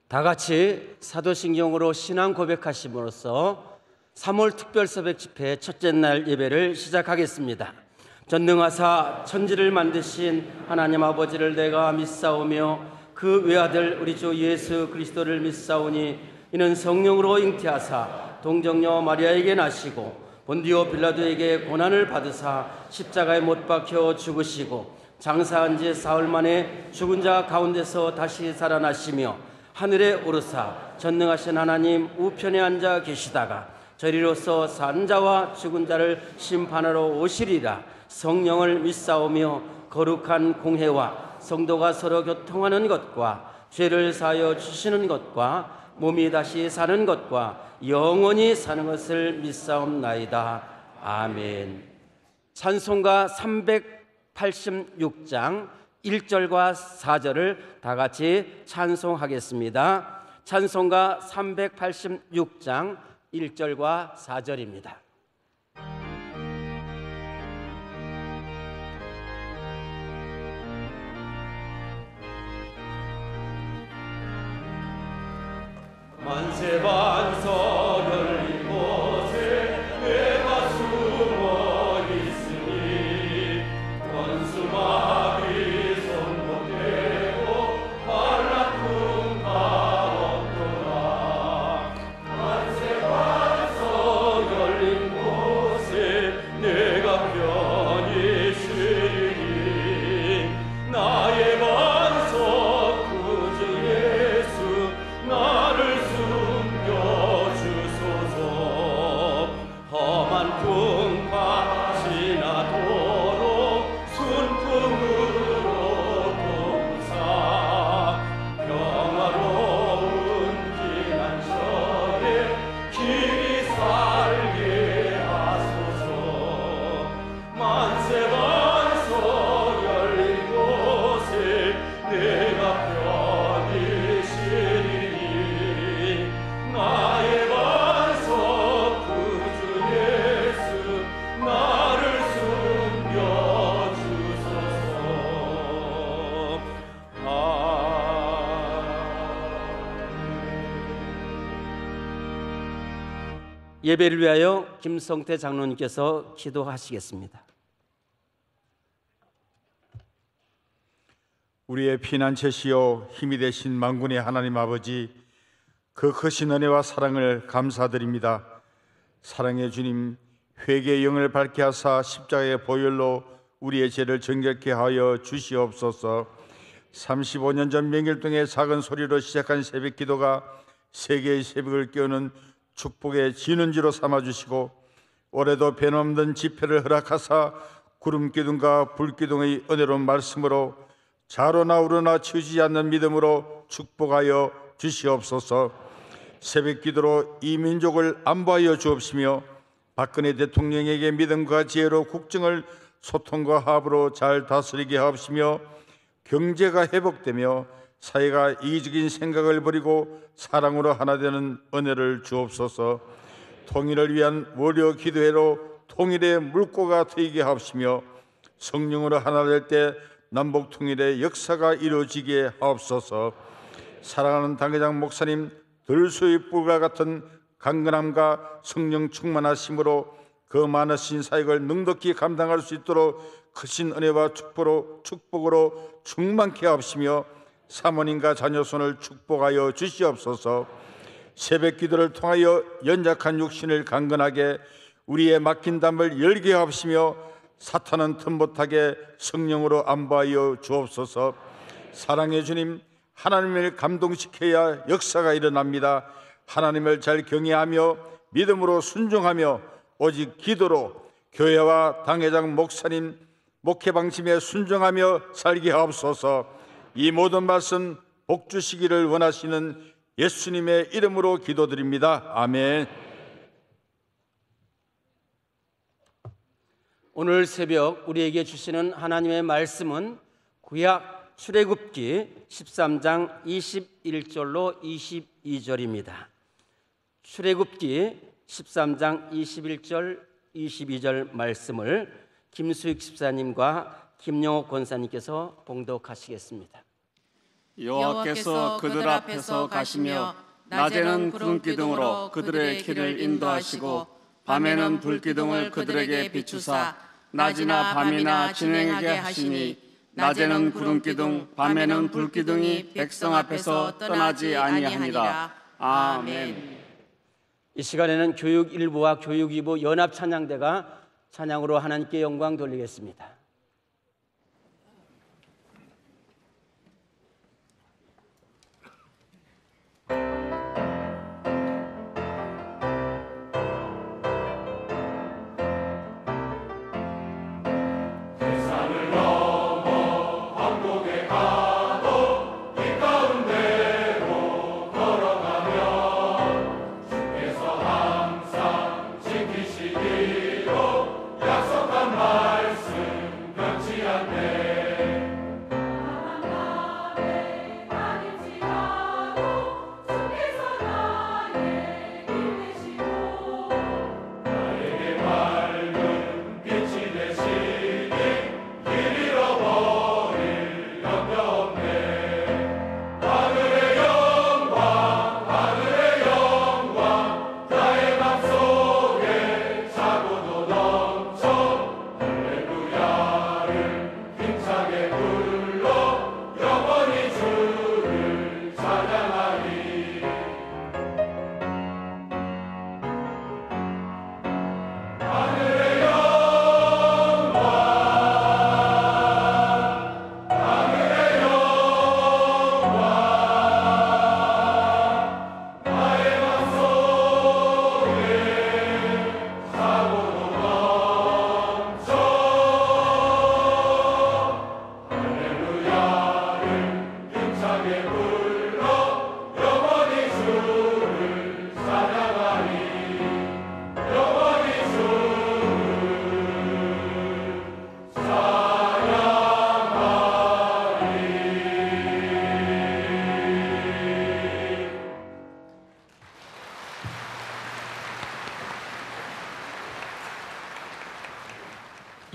다 같이 사도신경으로 신앙 고백하심으로써 3월 특별 새벽 집회 첫째 날 예배를 시작하겠습니다. 전능하사 천지를 만드신 하나님 아버지를 내가 믿사오며 그 외아들 우리 주 예수 그리스도를 믿사오니 이는 성령으로 잉태하사 동정녀 마리아에게 나시고 본디오 빌라도에게 고난을 받으사 십자가에 못 박혀 죽으시고 장사한 지 사흘 만에 죽은 자 가운데서 다시 살아나시며 하늘에 오르사 전능하신 하나님 우편에 앉아 계시다가 저리로서 산 자와 죽은 자를 심판하러 오시리라. 성령을 믿사오며 거룩한 공회와 성도가 서로 교통하는 것과 죄를 사하여 주시는 것과 몸이 다시 사는 것과 영원히 사는 것을 믿사옵나이다. 아멘. 찬송가 386장 1절과 4절을 다 같이 찬송하겠습니다. 찬송가 386장 1절과 4절입니다. 만세반석 열린 곳에 내가 숨어 있으니 원수마귀 손목대고 발라품가 없도다. 만세반석 열린 곳에 내가 편히 쉬리니 나의 반석 구주 예수 나를 숨겨주소서. 험한 풍파 지나도록 순풍으로 동사 평화로운 피난처에 길이 살게 하소서. 만세반석 열린 곳에 내가 편히 쉬리니 나의 반석 구주 예수 나를 숨겨주소서. 예배를 위하여 김성태 장로님께서 기도하시겠습니다. 우리의 피난처시요 힘이 되신 만군의 하나님 아버지, 그 크신 은혜와 사랑을 감사드립니다. 사랑의 주님, 회개의 영을 밝게 하사 십자가의 보혈로 우리의 죄를 정결케 하여 주시옵소서. 35년 전 명일동의 작은 소리로 시작한 새벽 기도가 세계의 새벽을 깨우는 축복의 진원지로 삼아주시고 올해도 변함없는 집회를 허락하사 구름기둥과 불기둥의 은혜로운 말씀으로 자로나 우러나 치우치지 않는 믿음으로 축복하여 주시옵소서. 새벽 기도로 이 민족을 안보하여 주옵시며 박근혜 대통령에게 믿음과 지혜로 국정을 소통과 합으로 잘 다스리게 하옵시며 경제가 회복되며 사회가 이기적인 생각을 버리고 사랑으로 하나 되는 은혜를 주옵소서. 통일을 위한 월요 기도회로 통일의 물꼬가 트이게 하옵시며 성령으로 하나 될 때 남북 통일의 역사가 이루어지게 하옵소서. 사랑하는 당회장 목사님, 들소의 뿔과 같은 강건함과 성령 충만하심으로 그 많으신 사역을 능력히 감당할 수 있도록 크신 은혜와 축복으로 충만케 하옵시며 사모님과 자녀손을 축복하여 주시옵소서. 새벽 기도를 통하여 연약한 육신을 강건하게 우리의 막힌 담을 열게 하옵시며 사탄은 틈 못하게 성령으로 안보하여 주옵소서. 사랑의 주님, 하나님을 감동시켜야 역사가 일어납니다. 하나님을 잘 경외하며 믿음으로 순종하며 오직 기도로 교회와 당회장 목사님 목회 방침에 순종하며 살게 하옵소서. 이 모든 말씀 복 주시기를 원하시는 예수님의 이름으로 기도드립니다. 아멘. 오늘 새벽 우리에게 주시는 하나님의 말씀은 구약 출애굽기 13장 21절로 22절입니다. 출애굽기 13장 21절 22절 말씀을 김수익 집사님과 김영옥 권사님께서 봉독하시겠습니다. 여호와께서 그들 앞에서 가시며 낮에는 구름 기둥으로 그들의 길을 인도하시고 밤에는 불 기둥을 그들에게 비추사 낮이나 밤이나 진행하게 하시니 낮에는 구름 기둥 밤에는 불 기둥이 백성 앞에서 떠나지 아니하니라. 아멘. 이 시간에는 교육 1부와 교육 2부 연합 찬양대가 찬양으로 하나님께 영광 돌리겠습니다.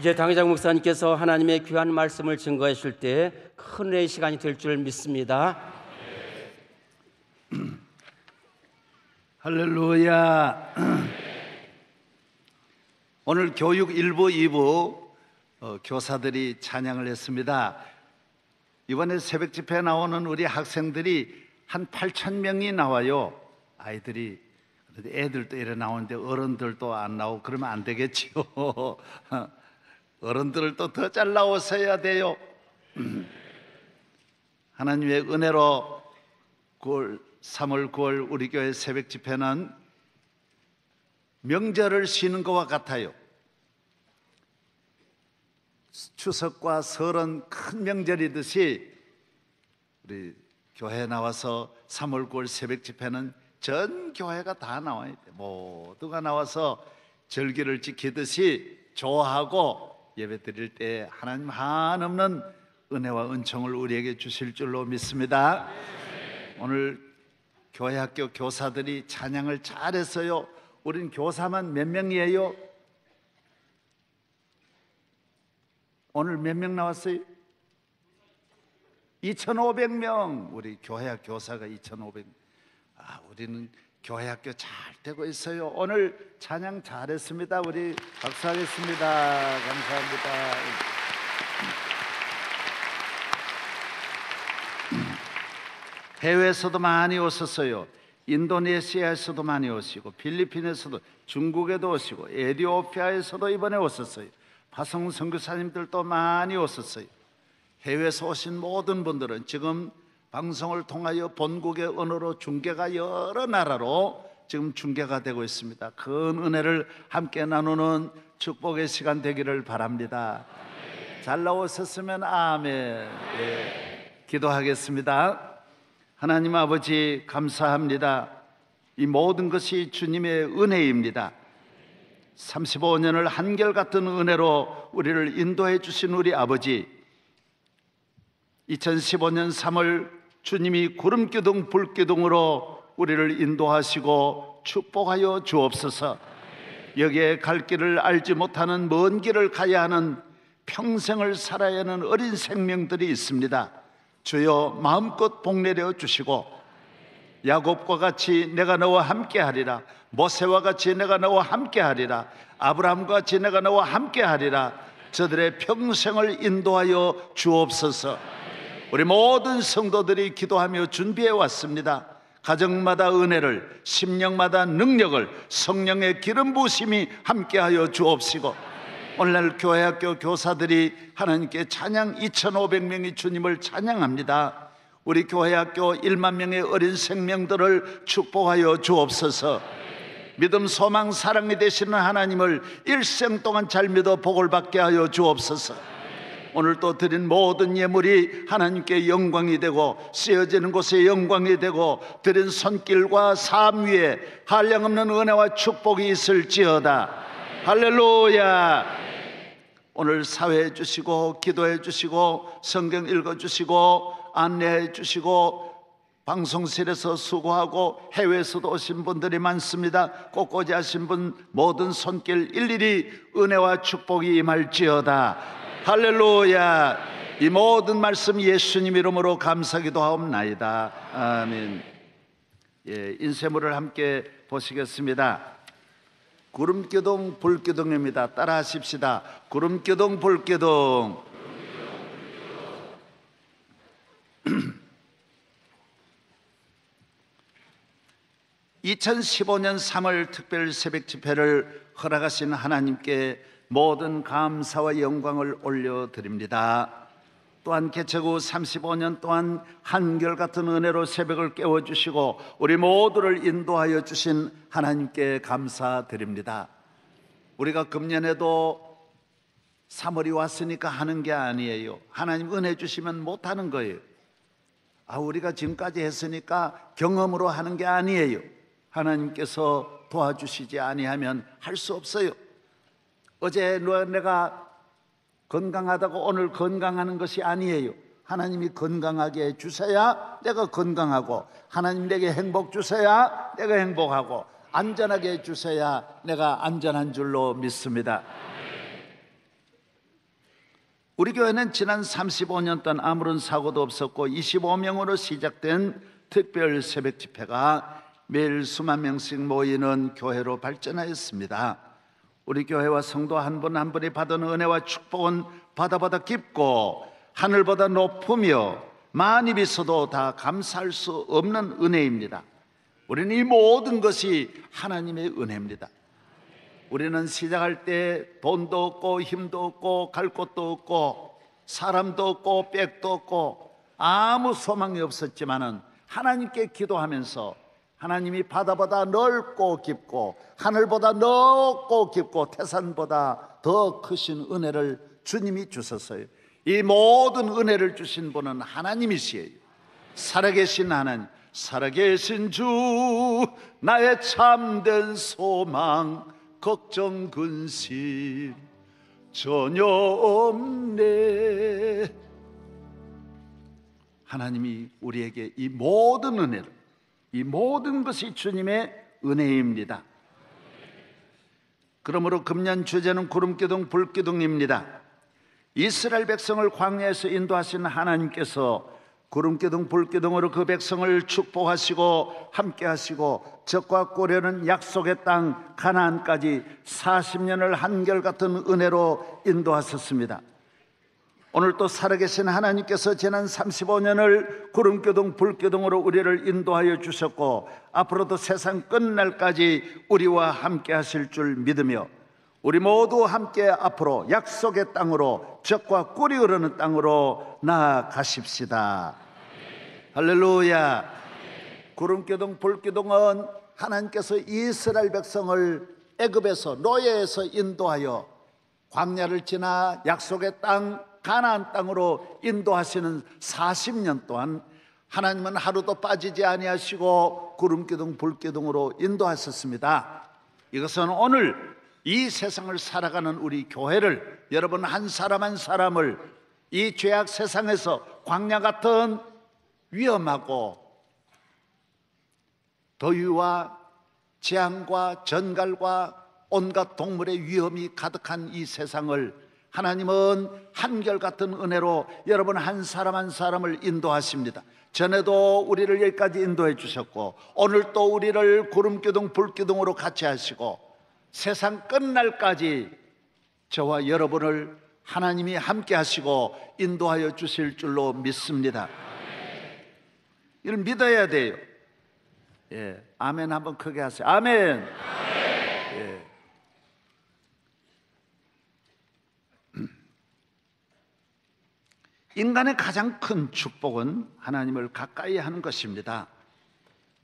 이제 당회장 목사님께서 하나님의 귀한 말씀을 증거해 주실 때 큰 은혜의 시간이 될 줄 믿습니다. 할렐루야. 오늘 교육 1부, 2부 교사들이 찬양을 했습니다. 이번에 새벽 집회에 나오는 우리 학생들이 한 8,000명이 나와요. 아이들이. 애들도 이래 나오는데 어른들도 안 나오고 그러면 안 되겠지요. 어른들을 또 더 잘 나오셔야 돼요. 하나님의 은혜로 3월 9월 우리 교회 새벽 집회는 명절을 쉬는 것과 같아요. 추석과 설은 큰 명절이듯이 우리 교회에 나와서 3월 9월 새벽 집회는 전 교회가 다 나와야 돼. 모두가 나와서 절기를 지키듯이 좋아하고 예배 드릴 때 하나님 한없는 은혜와 은총을 우리에게 주실 줄로 믿습니다. 오늘 교회 학교 교사들이 찬양을 잘했어요. 우린 교사만 몇 명이에요? 오늘 몇 명 나왔어요? 2,500명. 우리 교회 학교 교사가 2,500명. 우리는 교회 학교 잘 되고 있어요. 오늘 찬양 잘했습니다. 우리 박수하겠습니다. 감사합니다. 해외에서도 많이 오셨어요. 인도네시아에서도 많이 오시고 필리핀에서도, 중국에도 오시고 에티오피아에서도 이번에 오셨어요. 화성 선교사님들도 많이 오셨어요. 해외에서 오신 모든 분들은 지금 방송을 통하여 본국의 언어로 중계가 여러 나라로 지금 중계가 되고 있습니다. 큰 은혜를 함께 나누는 축복의 시간 되기를 바랍니다. 잘 나오셨으면 아멘. 기도하겠습니다. 하나님 아버지 감사합니다. 이 모든 것이 주님의 은혜입니다. 35년을 한결같은 은혜로 우리를 인도해 주신 우리 아버지, 2015년 3월 주님이 구름기둥 불기둥으로 우리를 인도하시고 축복하여 주옵소서. 여기에 갈 길을 알지 못하는 먼 길을 가야 하는, 평생을 살아야 하는 어린 생명들이 있습니다. 주여 마음껏 복내려 주시고 야곱과 같이 내가 너와 함께하리라, 모세와 같이 내가 너와 함께하리라, 아브라함과 같이 내가 너와 함께하리라. 저들의 평생을 인도하여 주옵소서. 우리 모든 성도들이 기도하며 준비해 왔습니다. 가정마다 은혜를, 심령마다 능력을, 성령의 기름 부으심이 함께하여 주옵시고, 오늘날 교회학교 교사들이 하나님께 찬양 2,500명이 주님을 찬양합니다. 우리 교회학교 1만 명의 어린 생명들을 축복하여 주옵소서. 믿음, 소망, 사랑이 되시는 하나님을 일생 동안 잘 믿어 복을 받게 하여 주옵소서. 오늘 또 드린 모든 예물이 하나님께 영광이 되고 쓰여지는 곳에 영광이 되고 드린 손길과 삶 위에 한량없는 은혜와 축복이 있을지어다. 할렐루야. 오늘 사회해 주시고 기도해 주시고 성경 읽어 주시고 안내해 주시고 방송실에서 수고하고 해외에서도 오신 분들이 많습니다. 꽃꽂이 하신 분 모든 손길 일일이 은혜와 축복이 임할지어다. 할렐루야. 이 모든 말씀 예수님 이름으로 감사기도 하옵나이다. 아멘. 예, 인쇄물을 함께 보시겠습니다. 구름기둥 불기둥입니다. 따라 하십시다. 구름기둥 불기둥. 2015년 3월 특별 새벽 집회를 허락하신 하나님께 모든 감사와 영광을 올려드립니다. 또한 개최 후 35년 동안 한결같은 은혜로 새벽을 깨워주시고 우리 모두를 인도하여 주신 하나님께 감사드립니다. 우리가 금년에도 3월이 왔으니까 하는 게 아니에요. 하나님 은혜 주시면 못하는 거예요. 우리가 지금까지 했으니까 경험으로 하는 게 아니에요. 하나님께서 도와주시지 아니하면 할 수 없어요. 어제 내가 건강하다고 오늘 건강하는 것이 아니에요. 하나님이 건강하게 해주셔야 내가 건강하고, 하나님 내게 행복 주셔야 내가 행복하고, 안전하게 해주셔야 내가 안전한 줄로 믿습니다. 우리 교회는 지난 35년 동안 아무런 사고도 없었고 25명으로 시작된 특별 새벽 집회가 매일 수만 명씩 모이는 교회로 발전하였습니다. 우리 교회와 성도 한 분 한 분이 받은 은혜와 축복은 바다보다 깊고 하늘보다 높으며 많이 비서도 다 감사할 수 없는 은혜입니다. 우리는 이 모든 것이 하나님의 은혜입니다. 우리는 시작할 때 돈도 없고 힘도 없고 갈 곳도 없고 사람도 없고 백도 없고 아무 소망이 없었지만은 하나님께 기도하면서 하나님이 바다보다 넓고 깊고 하늘보다 넓고 깊고 태산보다 더 크신 은혜를 주님이 주셨어요. 이 모든 은혜를 주신 분은 하나님이시에요. 살아계신 하나님, 살아계신 주 나의 참된 소망, 걱정 근심 전혀 없네. 하나님이 우리에게 이 모든 은혜를, 이 모든 것이 주님의 은혜입니다. 그러므로 금년 주제는 구름기둥 불기둥입니다. 이스라엘 백성을 광야에서 인도하신 하나님께서 구름기둥 불기둥으로 그 백성을 축복하시고 함께하시고 적과 꿀에는 약속의 땅 가나안까지 40년을 한결같은 은혜로 인도하셨습니다. 오늘 또 살아계신 하나님께서 지난 35년을 구름기둥 불기둥으로 우리를 인도하여 주셨고 앞으로도 세상 끝날까지 우리와 함께 하실 줄 믿으며 우리 모두 함께 앞으로 약속의 땅으로 젖과 꿀이 흐르는 땅으로 나아가십시다. 할렐루야. 구름기둥 불기둥은 하나님께서 이스라엘 백성을 애굽에서 노예에서 인도하여 광야를 지나 약속의 땅 가나안 땅으로 인도하시는 40년 동안 하나님은 하루도 빠지지 아니하시고 구름기둥 불기둥으로 인도하셨습니다. 이것은 오늘 이 세상을 살아가는 우리 교회를, 여러분 한 사람 한 사람을 이 죄악 세상에서 광야 같은 위험하고 더위와 재앙과 전갈과 온갖 동물의 위험이 가득한 이 세상을 하나님은 한결같은 은혜로 여러분 한 사람 한 사람을 인도하십니다. 전에도 우리를 여기까지 인도해 주셨고 오늘 또 우리를 구름기둥 불기둥으로 같이 하시고 세상 끝날까지 저와 여러분을 하나님이 함께 하시고 인도하여 주실 줄로 믿습니다. 이걸 믿어야 돼요. 예, 아멘 한번 크게 하세요. 아멘. 예. 인간의 가장 큰 축복은 하나님을 가까이 하는 것입니다.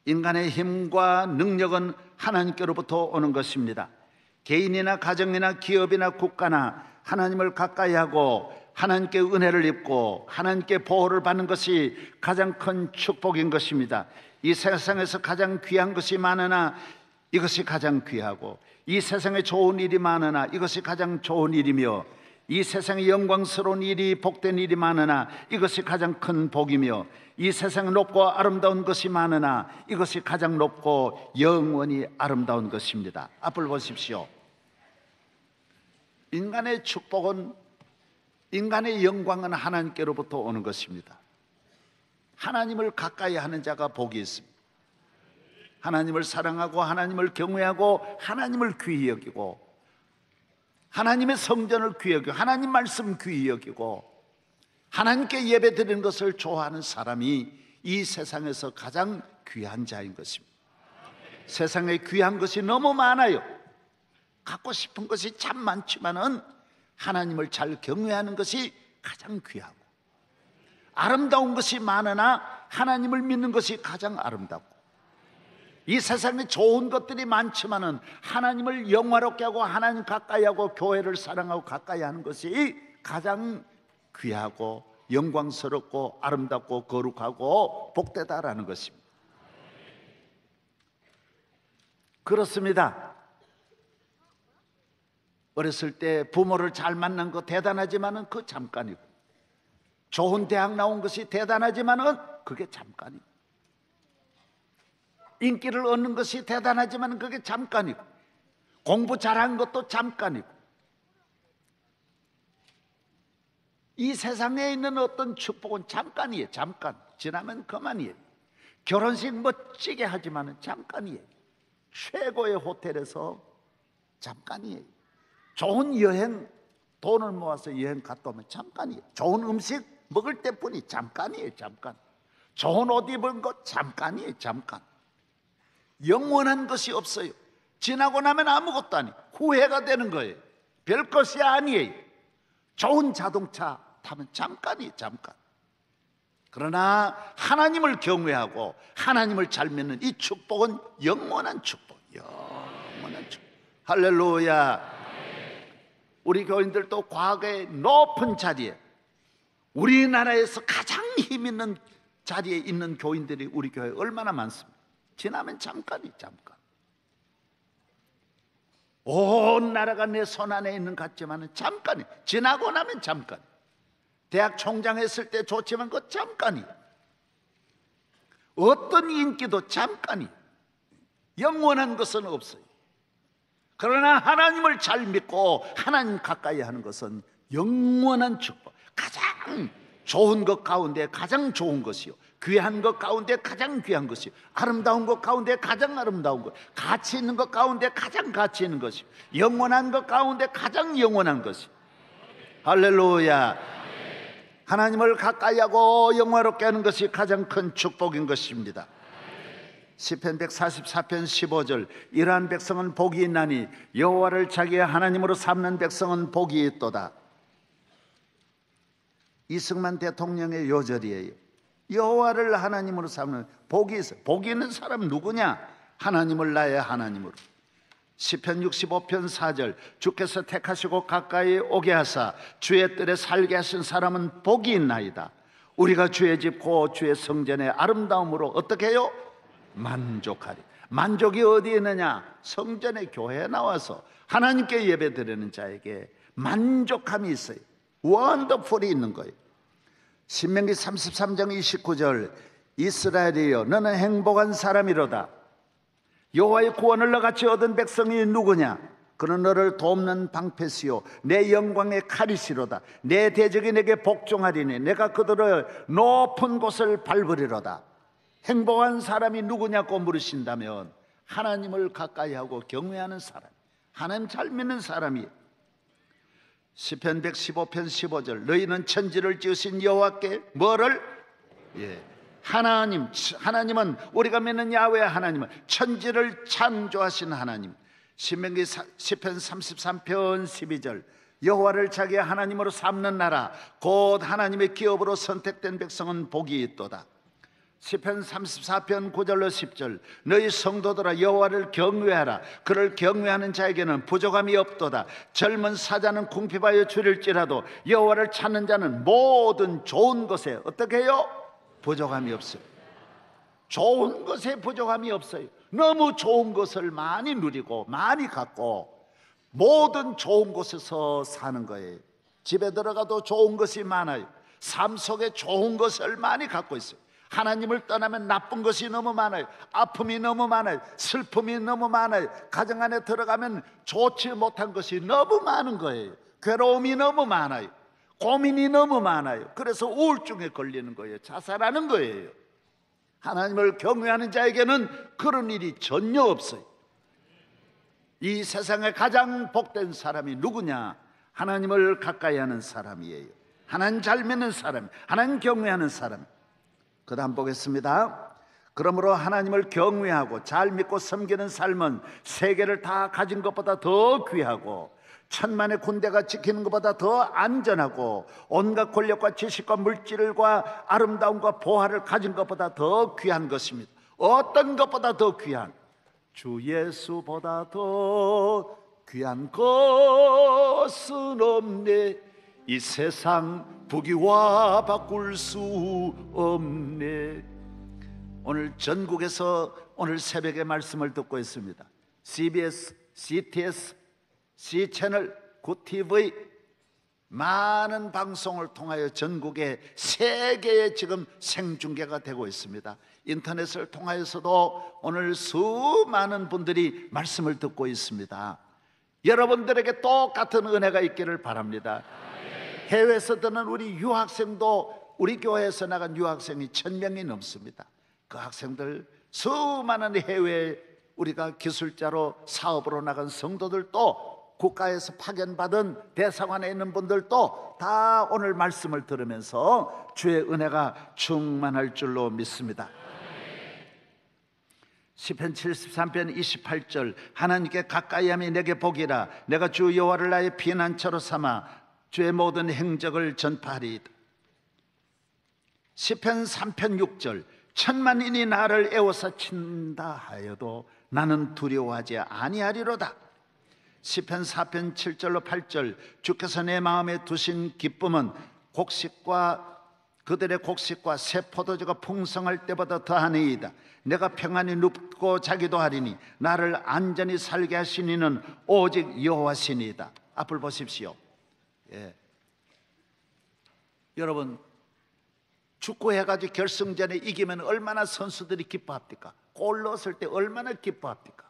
인간의 힘과 능력은 하나님께로부터 오는 것입니다. 개인이나 가정이나 기업이나 국가나 하나님을 가까이 하고 하나님께 은혜를 입고 하나님께 보호를 받는 것이 가장 큰 축복인 것입니다. 이 세상에서 가장 귀한 것이 많으나 이것이 가장 귀하고 이 세상에 좋은 일이 많으나 이것이 가장 좋은 일이며 이 세상에 영광스러운 일이 복된 일이 많으나 이것이 가장 큰 복이며 이 세상에 높고 아름다운 것이 많으나 이것이 가장 높고 영원히 아름다운 것입니다. 앞을 보십시오. 인간의 축복은, 인간의 영광은 하나님께로부터 오는 것입니다. 하나님을 가까이 하는 자가 복이 있습니다. 하나님을 사랑하고 하나님을 경외하고 하나님을 귀히 여기고 하나님의 성전을 귀히 여기고 하나님 말씀 귀히 여기고 하나님께 예배 드리는 것을 좋아하는 사람이 이 세상에서 가장 귀한 자인 것입니다. 세상에 귀한 것이 너무 많아요. 갖고 싶은 것이 참 많지만은 하나님을 잘 경외하는 것이 가장 귀하고 아름다운 것이 많으나 하나님을 믿는 것이 가장 아름답고 이 세상에 좋은 것들이 많지만은 하나님을 영화롭게 하고 하나님 가까이 하고 교회를 사랑하고 가까이 하는 것이 가장 귀하고 영광스럽고 아름답고 거룩하고 복되다라는 것입니다. 그렇습니다. 어렸을 때 부모를 잘 만난 거 대단하지만은 그 잠깐이고 좋은 대학 나온 것이 대단하지만은 그게 잠깐이고 인기를 얻는 것이 대단하지만 그게 잠깐이고 공부 잘한 것도 잠깐이고 이 세상에 있는 어떤 축복은 잠깐이에요. 잠깐. 지나면 그만이에요. 결혼식 멋지게 하지만 잠깐이에요. 최고의 호텔에서 잠깐이에요. 좋은 여행 돈을 모아서 여행 갔다 오면 잠깐이에요. 좋은 음식 먹을 때뿐이 잠깐이에요. 잠깐. 좋은 옷 입은 것 잠깐이에요. 잠깐. 영원한 것이 없어요. 지나고 나면 아무것도 아니에요. 후회가 되는 거예요. 별 것이 아니에요. 좋은 자동차 타면 잠깐이에요. 잠깐. 그러나 하나님을 경외하고 하나님을 잘 믿는 이 축복은 영원한 축복. 영원한 축복. 할렐루야. 우리 교인들도 과거의 높은 자리에 우리나라에서 가장 힘 있는 자리에 있는 교인들이 우리 교회에 얼마나 많습니까? 지나면 잠깐이 잠깐. 온 나라가 내 손 안에 있는 것 같지만 잠깐이. 지나고 나면 잠깐. 대학 총장 했을 때 좋지만 그거 잠깐이. 어떤 인기도 잠깐이. 영원한 것은 없어요. 그러나 하나님을 잘 믿고 하나님 가까이 하는 것은 영원한 축복. 가장 좋은 것 가운데 가장 좋은 것이요, 귀한 것 가운데 가장 귀한 것이요, 아름다운 것 가운데 가장 아름다운 것, 가치 있는 것 가운데 가장 가치 있는 것이요, 영원한 것 가운데 가장 영원한 것이요. 할렐루야. 하나님을 가까이 하고 영화롭게 하는 것이 가장 큰 축복인 것입니다. 시편 144편 15절 이러한 백성은 복이 있나니 여호와를 자기의 하나님으로 삼는 백성은 복이 있도다. 이승만 대통령의 요절이에요. 여호와를 하나님으로 삼는 복이 있어요. 복이 있는 사람 누구냐? 하나님을 나의 하나님으로. 시편 65편 4절 주께서 택하시고 가까이 오게 하사 주의 뜰에 살게 하신 사람은 복이 있나이다. 우리가 주의 집 곧 주의 성전의 아름다움으로 어떻게 해요? 만족하리. 만족이 어디에 있느냐? 성전의 교회에 나와서 하나님께 예배 드리는 자에게 만족함이 있어요. 원더풀이 있는 거예요. 신명기 33장 29절 이스라엘이여 너는 행복한 사람이로다. 여호와의 구원을 너같이 얻은 백성이 누구냐? 그는 너를 돕는 방패시요 내 영광의 칼이시로다. 내 대적이 내게 복종하리니 내가 그들을 높은 곳을 밟으리로다. 행복한 사람이 누구냐고 물으신다면 하나님을 가까이 하고 경외하는 사람, 하나님 잘 믿는 사람이. 시편 115편 15절 너희는 천지를 지으신 여호와께 뭐를? 하나님은 우리가 믿는 야훼 하나님은 천지를 창조하신 하나님. 신명기 시편 33편 12절 여호와를 자기의 하나님으로 삼는 나라 곧 하나님의 기업으로 선택된 백성은 복이 있도다. 시편 34편 9절로 10절 너희 성도들아 여호와를 경외하라. 그를 경외하는 자에게는 부족함이 없도다. 젊은 사자는 궁핍하여 줄일지라도 여호와를 찾는 자는 모든 좋은 것에 어떻게 해요? 부족함이 없어요. 좋은 것에 부족함이 없어요. 너무 좋은 것을 많이 누리고 많이 갖고 모든 좋은 곳에서 사는 거예요. 집에 들어가도 좋은 것이 많아요. 삶 속에 좋은 것을 많이 갖고 있어요. 하나님을 떠나면 나쁜 것이 너무 많아요. 아픔이 너무 많아요. 슬픔이 너무 많아요. 가정 안에 들어가면 좋지 못한 것이 너무 많은 거예요. 괴로움이 너무 많아요. 고민이 너무 많아요. 그래서 우울증에 걸리는 거예요. 자살하는 거예요. 하나님을 경외하는 자에게는 그런 일이 전혀 없어요. 이 세상에 가장 복된 사람이 누구냐? 하나님을 가까이 하는 사람이에요. 하나님 잘 믿는 사람, 하나님 경외하는 사람. 그 다음 보겠습니다. 그러므로 하나님을 경외하고 잘 믿고 섬기는 삶은 세계를 다 가진 것보다 더 귀하고 천만의 군대가 지키는 것보다 더 안전하고 온갖 권력과 지식과 물질과 아름다움과 보화를 가진 것보다 더 귀한 것입니다. 어떤 것보다 더 귀한? 주 예수보다 더 귀한 것은 없네. 이 세상 부귀와 바꿀 수 없네. 오늘 전국에서 오늘 새벽에 말씀을 듣고 있습니다. CBS, CTS, C채널, 구TV 많은 방송을 통하여 전국에 세계에 지금 생중계가 되고 있습니다. 인터넷을 통하여서도 오늘 수많은 분들이 말씀을 듣고 있습니다. 여러분들에게 똑같은 은혜가 있기를 바랍니다. 해외에서 듣는 우리 유학생도 우리 교회에서 나간 유학생이 1000명이 넘습니다. 그 학생들 수많은 해외에 우리가 기술자로 사업으로 나간 성도들도 국가에서 파견받은 대사관에 있는 분들도 다 오늘 말씀을 들으면서 주의 은혜가 충만할 줄로 믿습니다. 시편 73편 28절 하나님께 가까이함이 내게 복이라. 내가 주 여호와를 나의 피난처로 삼아 주의 모든 행적을 전파하리이다. 시편 3편 6절 천만인이 나를 애워서 친다 하여도 나는 두려워하지 아니하리로다. 시편 4편 7절로 8절 주께서 내 마음에 두신 기쁨은 그들의 곡식과 새 포도주가 풍성할 때보다 더하니이다. 내가 평안히 눕고 자기도 하리니 나를 안전히 살게 하시니는 오직 여호와시니이다. 앞을 보십시오. 여러분 축구해가지고 결승전에 이기면 얼마나 선수들이 기뻐합니까? 골 넣었을 때 얼마나 기뻐합니까?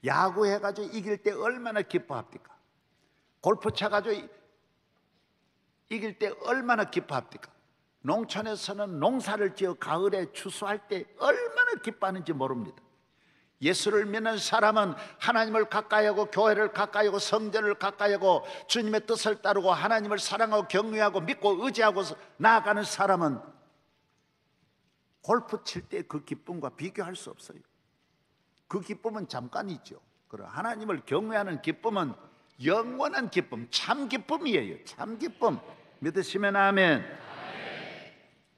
야구해가지고 이길 때 얼마나 기뻐합니까? 골프 차가지고 이길 때 얼마나 기뻐합니까? 농촌에서는 농사를 지어 가을에 추수할 때 얼마나 기뻐하는지 모릅니다. 예수를 믿는 사람은 하나님을 가까이하고 교회를 가까이하고 성전을 가까이하고 주님의 뜻을 따르고 하나님을 사랑하고 경외하고 믿고 의지하고 나아가는 사람은 골프 칠 때 그 기쁨과 비교할 수 없어요. 그 기쁨은 잠깐이죠. 그러나 하나님을 경외하는 기쁨은 영원한 기쁨, 참 기쁨이에요. 참 기쁨. 믿으시면 아멘.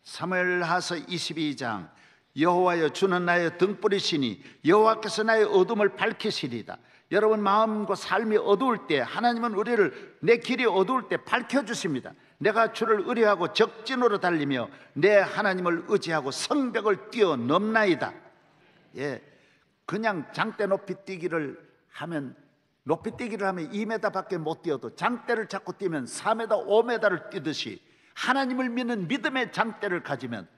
사무엘하서 22장 여호와여 주는 나의 등불이시니 여호와께서 나의 어둠을 밝히시리다. 여러분 마음과 삶이 어두울 때 하나님은 우리를 내 길이 어두울 때 밝혀주십니다. 내가 주를 의뢰하고 적진으로 달리며 내 하나님을 의지하고 성벽을 뛰어넘나이다. 그냥 장대 높이 뛰기를 하면 2m밖에 못 뛰어도 장대를 잡고 뛰면 4m, 5m를 뛰듯이 하나님을 믿는 믿음의 장대를 가지면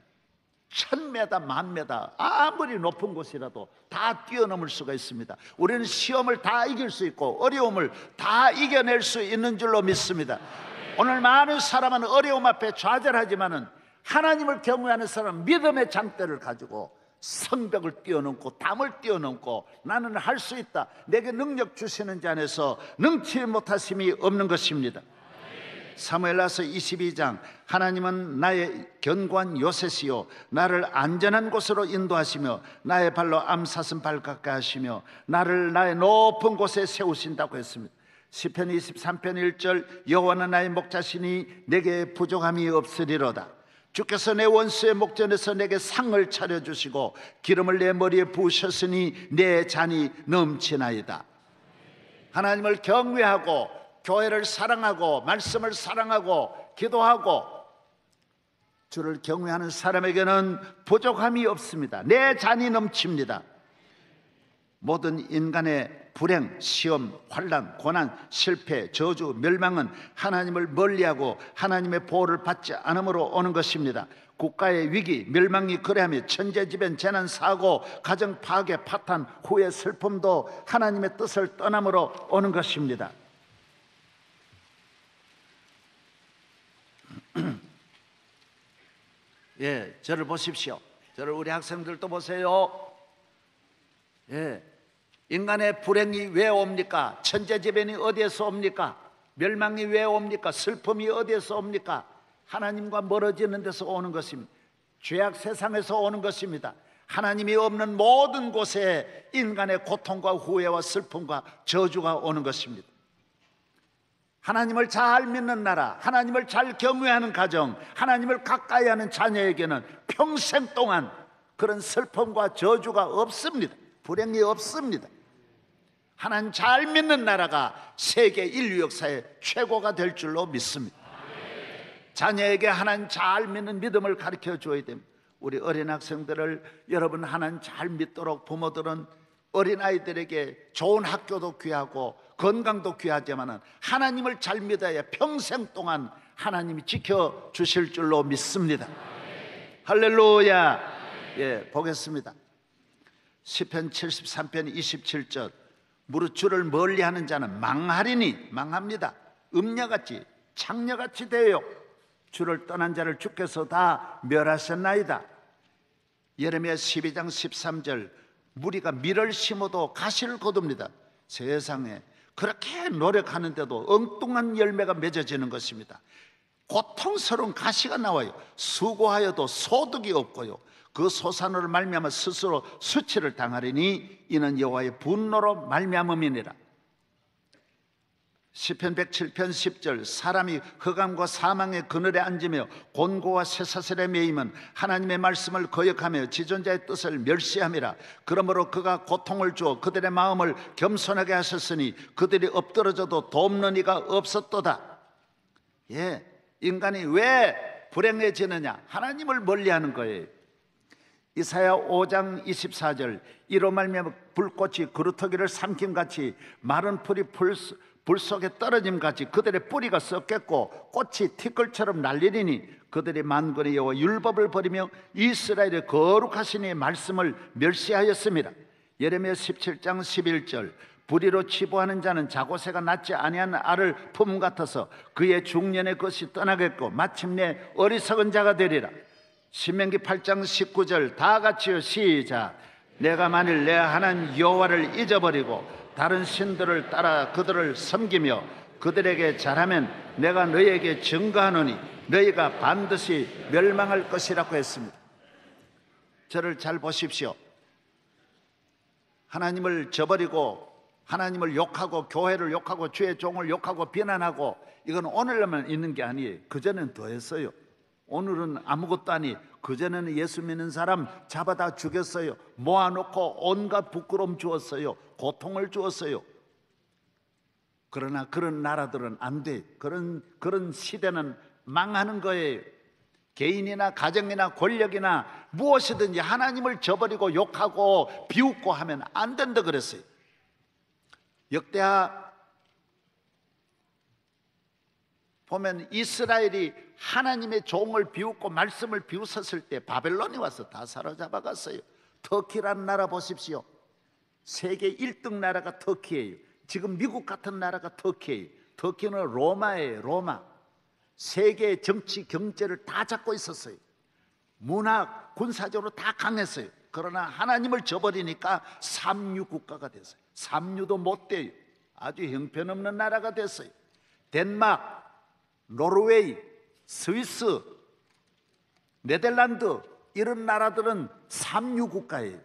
1000m, 10,000m 아무리 높은 곳이라도 다 뛰어넘을 수가 있습니다. 우리는 시험을 다 이길 수 있고 어려움을 다 이겨낼 수 있는 줄로 믿습니다. 오늘 많은 사람은 어려움 앞에 좌절하지만은 하나님을 경외하는 사람은 믿음의 장대를 가지고 성벽을 뛰어넘고 담을 뛰어넘고 나는 할 수 있다, 내게 능력 주시는 자 안에서 능치 못하심이 없는 것입니다. 사무엘하서 22장 하나님은 나의 견고한 요새시요 나를 안전한 곳으로 인도하시며 나의 발로 암사슴 발갛게 하시며 나를 나의 높은 곳에 세우신다고 했습니다. 시편 23편 1절 여호와는 나의 목자시니 내게 부족함이 없으리로다. 주께서 내 원수의 목전에서 내게 상을 차려주시고 기름을 내 머리에 부으셨으니 내 잔이 넘치나이다. 하나님을 경외하고 교회를 사랑하고 말씀을 사랑하고 기도하고 주를 경외하는 사람에게는 부족함이 없습니다. 내 잔이 넘칩니다. 모든 인간의 불행, 시험, 환난, 고난, 실패, 저주, 멸망은 하나님을 멀리하고 하나님의 보호를 받지 않음으로 오는 것입니다. 국가의 위기, 멸망이 그래하며 천재지변, 재난, 사고, 가정 파괴, 파탄, 후회, 슬픔도 하나님의 뜻을 떠남으로 오는 것입니다. 예, 저를 보십시오. 저를 우리 학생들도 보세요. 예, 인간의 불행이 왜 옵니까? 천재지변이 어디에서 옵니까? 멸망이 왜 옵니까? 슬픔이 어디에서 옵니까? 하나님과 멀어지는 데서 오는 것입니다. 죄악 세상에서 오는 것입니다. 하나님이 없는 모든 곳에 인간의 고통과 후회와 슬픔과 저주가 오는 것입니다. 하나님을 잘 믿는 나라, 하나님을 잘 경외하는 가정, 하나님을 가까이 하는 자녀에게는 평생 동안 그런 슬픔과 저주가 없습니다. 불행이 없습니다. 하나님 잘 믿는 나라가 세계 인류 역사의 최고가 될 줄로 믿습니다. 자녀에게 하나님 잘 믿는 믿음을 가르쳐 줘야 됩니다. 우리 어린 학생들을 여러분 하나님 잘 믿도록 부모들은 어린아이들에게 좋은 학교도 귀하고 건강도 귀하지만 하나님을 잘 믿어야 평생 동안 하나님이 지켜주실 줄로 믿습니다. 할렐루야. 예, 보겠습니다. 시편 73편 27절 무릇 주를 멀리하는 자는 망하리니, 망합니다. 음녀같이 창녀같이 되어 주를 떠난 자를 주께서 다 멸하셨나이다. 예레미야 12장 13절 무리가 밀을 심어도 가시를 거둡니다. 세상에 그렇게 노력하는데도 엉뚱한 열매가 맺어지는 것입니다. 고통스러운 가시가 나와요. 수고하여도 소득이 없고요, 그 소산으로 말미암아 스스로 수치를 당하리니 이는 여호와의 분노로 말미암음이니라. 시편 107편 10절 사람이 흑암과 사망의 그늘에 앉으며 곤고와 쇠사슬에 매임은 하나님의 말씀을 거역하며 지존자의 뜻을 멸시함이라. 그러므로 그가 고통을 주어 그들의 마음을 겸손하게 하셨으니 그들이 엎드러져도 돕는 이가 없었도다. 예, 인간이 왜 불행해지느냐? 하나님을 멀리하는 거예요. 이사야 5장 24절 이로 말미암아 불꽃이 그루터기를 삼킴같이 마른 풀이 불 속에 떨어짐같이 그들의 뿌리가 썩겠고 꽃이 티끌처럼 날리리니 그들이 만군의 여호와 율법을 버리며 이스라엘의 거룩하신 이의 말씀을 멸시하였습니다. 예레미야 17장 11절 불의로 치부하는 자는 자고새가 낳지 아니한 알을 품 같아서 그의 중년의 것이 떠나겠고 마침내 어리석은 자가 되리라. 신명기 8장 19절 다 같이요 시작. 내가 만일 내 하나님 여호와를 잊어버리고 다른 신들을 따라 그들을 섬기며 그들에게 잘하면 내가 너희에게 증거하노니 너희가 반드시 멸망할 것이라고 했습니다. 저를 잘 보십시오. 하나님을 저버리고 하나님을 욕하고 교회를 욕하고 주의 종을 욕하고 비난하고 이건 오늘만 있는 게 아니에요. 그전엔 더 했어요. 오늘은 아무것도 아니. 그전에는 예수 믿는 사람 잡아다 죽였어요. 모아놓고 온갖 부끄러움 주었어요. 고통을 주었어요. 그러나 그런 나라들은 안 돼. 그런 시대는 망하는 거예요. 개인이나 가정이나 권력이나 무엇이든지 하나님을 저버리고 욕하고 비웃고 하면 안 된다 그랬어요. 역대하 보면 이스라엘이 하나님의 종을 비웃고 말씀을 비웃었을 때 바벨론이 와서 다 사로잡아 갔어요. 터키라는 나라 보십시오. 세계 1등 나라가 터키예요. 지금 미국 같은 나라가 터키예요. 터키는 로마예요. 로마. 세계 정치 경제를 다 잡고 있었어요. 문학 군사적으로 다 강했어요. 그러나 하나님을 저버리니까 삼류 국가가 됐어요. 삼류도 못 돼요. 아주 형편없는 나라가 됐어요. 덴마크, 노르웨이, 스위스, 네덜란드 이런 나라들은 삼류 국가예요.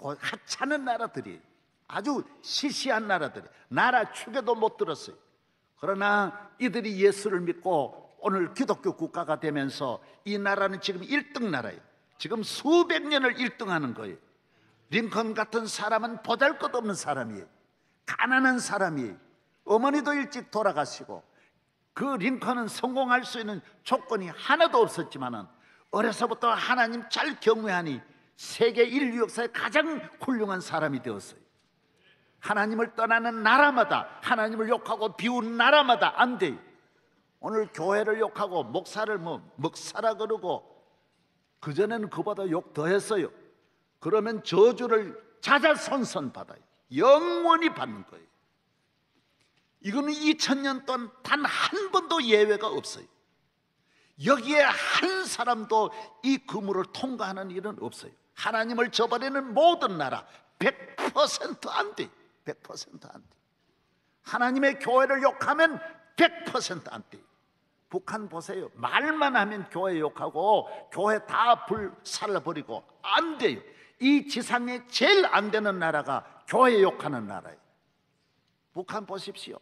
하찮은 나라들이에요. 아주 시시한 나라들이에요. 나라 축에도 못 들었어요. 그러나 이들이 예수를 믿고 오늘 기독교 국가가 되면서 이 나라는 지금 1등 나라예요. 지금 수백 년을 1등하는 거예요. 링컨 같은 사람은 보잘것없는 사람이에요. 가난한 사람이에요. 어머니도 일찍 돌아가시고 그 링컨은 성공할 수 있는 조건이 하나도 없었지만은 어려서부터 하나님 잘 경외하니 세계 인류 역사의 가장 훌륭한 사람이 되었어요. 하나님을 떠나는 나라마다, 하나님을 욕하고 비우는 나라마다 안 돼요. 오늘 교회를 욕하고 목사를 먹사라 그러고 그전에는 그보다 욕 더 했어요. 그러면 저주를 자자손손 받아요. 영원히 받는 거예요. 이거는 2000년 동안 단 한 번도 예외가 없어요. 여기에 한 사람도 이 그물을 통과하는 일은 없어요. 하나님을 저버리는 모든 나라 100% 안 돼. 100% 안 돼. 하나님의 교회를 욕하면 100% 안 돼. 북한 보세요. 말만 하면 교회 욕하고 교회 다 불살라버리고 안 돼요. 이 지상에 제일 안 되는 나라가 교회 욕하는 나라예요. 북한 보십시오.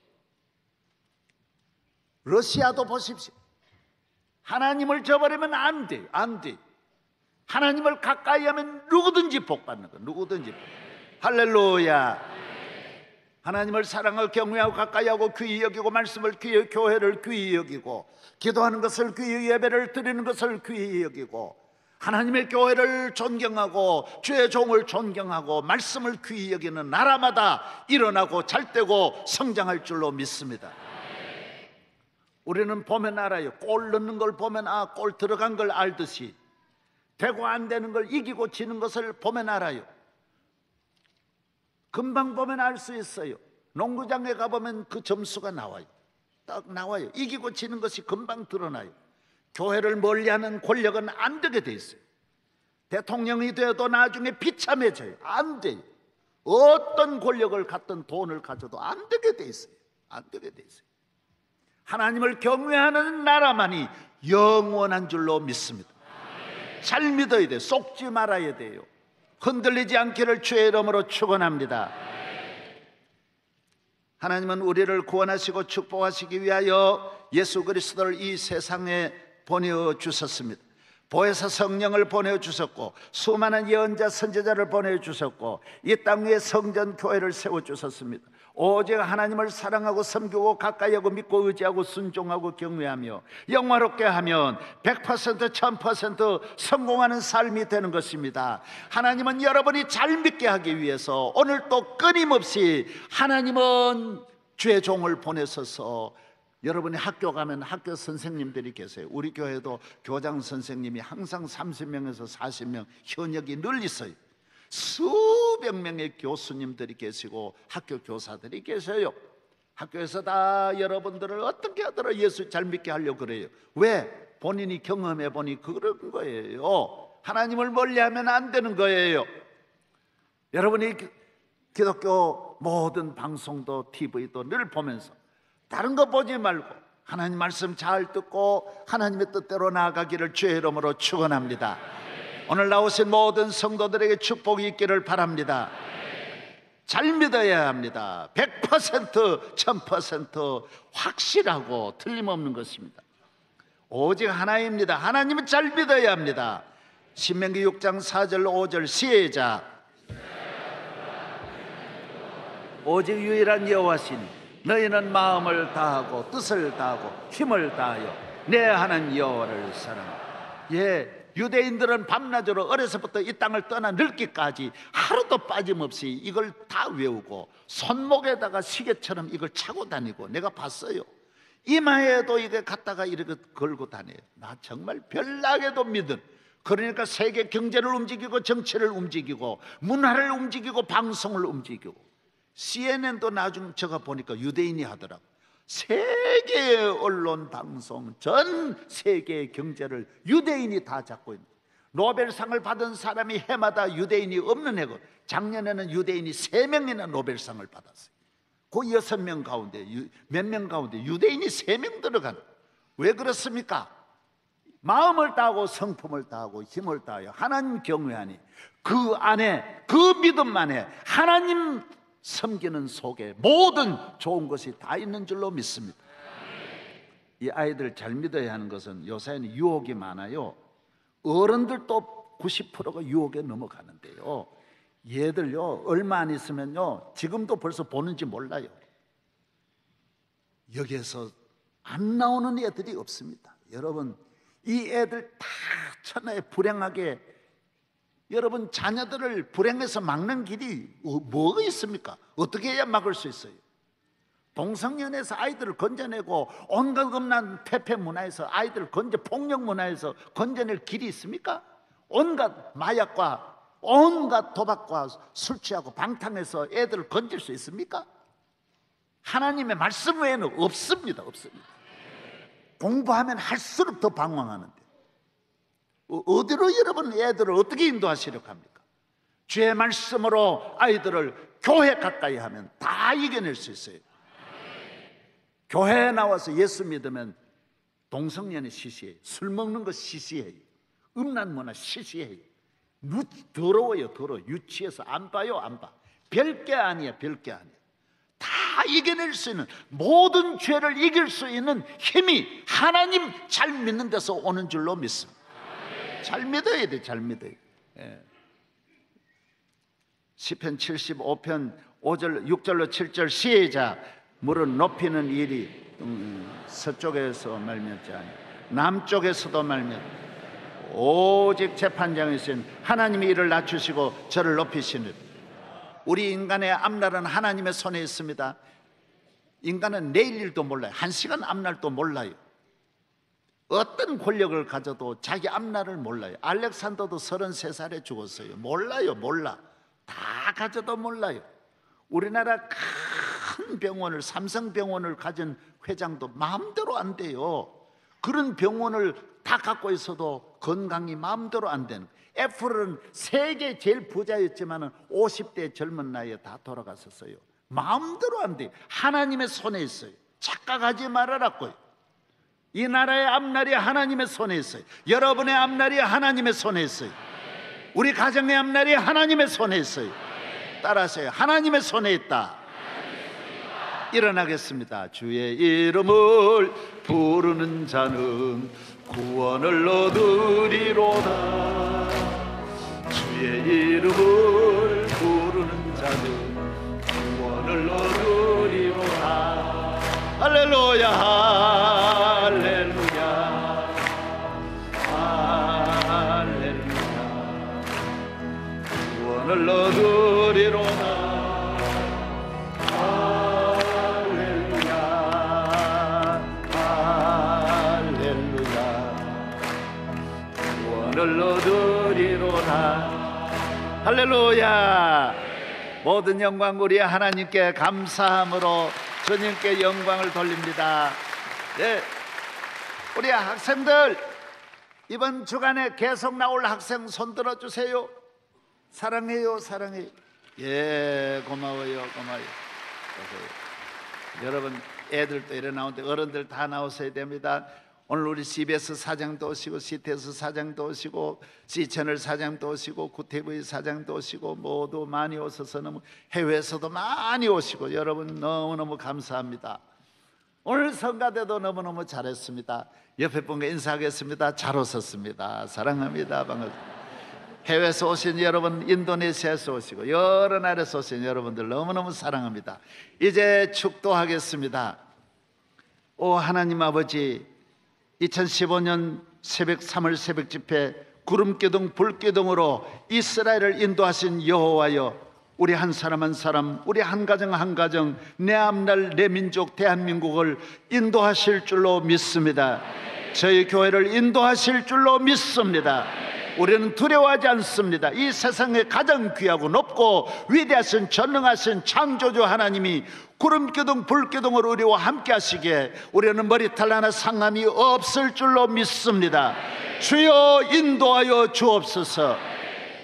러시아도 보십시오. 하나님을 저버리면 안 돼요. 안 돼요. 하나님을 가까이 하면 누구든지 복 받는 거예요. 누구든지. 할렐루야. 하나님을 사랑하고 경외하고 가까이 하고 귀히 여기고 말씀을 귀히, 교회를 귀히 여기고 기도하는 것을 귀히, 예배를 드리는 것을 귀히 여기고 하나님의 교회를 존경하고 주의 종을 존경하고 말씀을 귀히 여기는 나라마다 일어나고 잘되고 성장할 줄로 믿습니다. 우리는 보면 알아요. 골 넣는 걸 보면 골 들어간 걸 알듯이 되고 안 되는 걸 이기고 지는 것을 보면 알아요. 금방 보면 알 수 있어요. 농구장에 가보면 그 점수가 나와요. 딱 나와요. 이기고 지는 것이 금방 드러나요. 교회를 멀리하는 권력은 안 되게 돼 있어요. 대통령이 되어도 나중에 비참해져요. 안 돼요. 어떤 권력을 갖든 돈을 가져도 안 되게 돼 있어요. 안 되게 돼 있어요. 하나님을 경외하는 나라만이 영원한 줄로 믿습니다. 잘 믿어야 돼요. 속지 말아야 돼요. 흔들리지 않기를 주의 이름으로 축원합니다. 하나님은 우리를 구원하시고 축복하시기 위하여 예수 그리스도를 이 세상에 보내주셨습니다. 보혜사 성령을 보내주셨고 수많은 예언자 선지자를 보내주셨고 이 땅 위에 성전 교회를 세워주셨습니다. 오직 하나님을 사랑하고 섬기고 가까이 하고 믿고 의지하고 순종하고 경외하며 영화롭게 하면 100% 1000% 성공하는 삶이 되는 것입니다. 하나님은 여러분이 잘 믿게 하기 위해서 오늘 또 끊임없이 하나님은 주의 종을 보내셔서 여러분이 학교 가면 학교 선생님들이 계세요. 우리 교회도 교장 선생님이 항상 30명에서 40명 현역이 늘 있어요. 수백 명의 교수님들이 계시고 학교 교사들이 계셔요. 학교에서 다 여러분들을 어떻게 하더라 예수 잘 믿게 하려고 그래요. 왜? 본인이 경험해 보니 그런 거예요. 하나님을 멀리하면 안 되는 거예요. 여러분이 기독교 모든 방송도 TV도 늘 보면서 다른 거 보지 말고 하나님 말씀 잘 듣고 하나님의 뜻대로 나아가기를 주의 이름으로 축원합니다. 오늘 나오신 모든 성도들에게 축복이 있기를 바랍니다. 잘 믿어야 합니다. 100% 1000% 확실하고 틀림없는 것입니다. 오직 하나입니다. 하나님은 잘 믿어야 합니다. 신명기 6장 4절 5절 시작. 오직 유일한 여호와시니 너희는 마음을 다하고 뜻을 다하고 힘을 다하여 내 하나님 여호와를 사랑하라. 유대인들은 밤낮으로 어려서부터 이 땅을 떠나 늙기까지 하루도 빠짐없이 이걸 다 외우고 손목에다가 시계처럼 이걸 차고 다니고 내가 봤어요. 이마에도 이게 갖다가 이렇게 걸고 다녀요. 나 정말 별나게도 믿은. 그러니까 세계 경제를 움직이고 정치를 움직이고 문화를 움직이고 방송을 움직이고, CNN도 나중 제가 보니까 유대인이 하더라고. 세계의 언론 방송, 전 세계의 경제를 유대인이 다 잡고 있는. 노벨상을 받은 사람이 해마다 유대인이 없는 해고, 작년에는 유대인이 3명이나 노벨상을 받았어요. 그 6명 가운데, 몇 명 가운데 유대인이 3명 들어간. 왜 그렇습니까? 마음을 다하고 성품을 다하고 힘을 다하여 하나님 경외하니 그 안에, 그 믿음 안에 하나님 섬기는 속에 모든 좋은 것이 다 있는 줄로 믿습니다. 이 아이들 잘 믿어야 하는 것은 요새는 유혹이 많아요. 어른들도 90%가 유혹에 넘어가는데요, 얘들요 얼마 안 있으면요 지금도 벌써 보는지 몰라요. 여기에서 안 나오는 애들이 없습니다. 여러분, 이 애들 다 천하에 불행하게, 여러분 자녀들을 불행해서 막는 길이 뭐가 있습니까? 어떻게 해야 막을 수 있어요? 동성연애에서 아이들을 건져내고 온갖 음란 폐폐 문화에서 아이들을 폭력 문화에서 건져낼 길이 있습니까? 온갖 마약과 온갖 도박과 술 취하고 방탕해서 애들을 건질 수 있습니까? 하나님의 말씀 외에는 없습니다. 없습니다. 공부하면 할수록 더 방황하는데 어디로 여러분 애들을 어떻게 인도하시려고 합니까? 주의 말씀으로 아이들을 교회 가까이 하면 다 이겨낼 수 있어요. 교회에 나와서 예수 믿으면 동성연애 시시해요. 술 먹는 거 시시해요. 음란 문화 시시해요. 더러워요. 더러워. 유치해서 안 봐요. 안 봐. 별게 아니야. 별게 아니야. 다 이겨낼 수 있는, 모든 죄를 이길 수 있는 힘이 하나님 잘 믿는 데서 오는 줄로 믿습니다. 잘 믿어야 돼. 잘 믿어야 돼. 시편 75편 5절 6절로 7절 시작. 물은 높이는 일이 서쪽에서 말미암지 아니 남쪽에서도 말미암지 오직 재판장이신 하나님이 이를 낮추시고 저를 높이시는. 우리 인간의 앞날은 하나님의 손에 있습니다. 인간은 내일 일도 몰라요. 1시간 앞날도 몰라요. 어떤 권력을 가져도 자기 앞날을 몰라요. 알렉산더도 33살에 죽었어요. 몰라요. 몰라. 다 가져도 몰라요. 우리나라 큰 병원을, 삼성병원을 가진 회장도 마음대로 안 돼요. 그런 병원을 다 갖고 있어도 건강이 마음대로 안 되는. 애플은 세계 제일 부자였지만 50대 젊은 나이에 다 돌아갔었어요. 마음대로 안 돼요. 하나님의 손에 있어요. 착각하지 말아라고요. 이 나라의 앞날이 하나님의 손에 있어요. 여러분의 앞날이 하나님의 손에 있어요. 우리 가정의 앞날이 하나님의 손에 있어요. 따라하세요. 하나님의 손에 있다. 일어나겠습니다. 주의 이름을 부르는 자는 구원을 얻으리로다. 주의 이름을 부르는 자는 구원을 얻으리로다. 할렐루야 할렐루야 할렐루야. 구원을 얻으리로다. 할렐루야. 모든 영광 우리 하나님께 감사함으로 주님께 영광을 돌립니다. 네, 우리 학생들 이번 주간에 계속 나올 학생 손 들어주세요. 사랑해요. 사랑해요. 예, 고마워요. 고마워요. 여러분 애들도 이래 나오는데 어른들 다 나오셔야 됩니다. 오늘 우리 CBS 사장도 오시고 CTS 사장도 오시고 C채널 사장도 오시고 구TV 사장도 오시고 모두 많이 오셔서 너무, 해외에서도 많이 오시고 여러분 너무너무 감사합니다. 오늘 성가대도 너무너무 잘했습니다. 옆에 분과 인사하겠습니다. 잘 오셨습니다. 사랑합니다. 반갑습니다. 해외에서 오신 여러분, 인도네시아에서 오시고 여러 나라에서 오신 여러분들 너무너무 사랑합니다. 이제 축도하겠습니다. 오 하나님 아버지, 2015년 새벽 3월 새벽 집회 구름기둥 불기둥으로 이스라엘을 인도하신 여호와여, 우리 한 사람 한 사람, 우리 한 가정 한 가정, 내 앞날 내 민족 대한민국을 인도하실 줄로 믿습니다. 저희 교회를 인도하실 줄로 믿습니다. 우리는 두려워하지 않습니다. 이 세상에 가장 귀하고 높고 위대하신 전능하신 창조주 하나님이 구름기둥 불기둥으로 우리와 함께 하시기에 우리는 머리털 하나 상함이 없을 줄로 믿습니다. 주여 인도하여 주옵소서.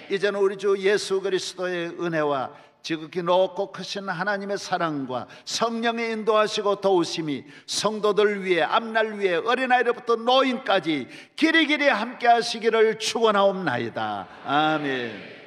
이제는 우리 주 예수 그리스도의 은혜와 지극히 높고 크신 하나님의 사랑과 성령의 인도하시고 도우심이 성도들 위해 앞날 위해 어린아이로부터 노인까지 길이길이 함께 하시기를 축원하옵나이다. 아멘.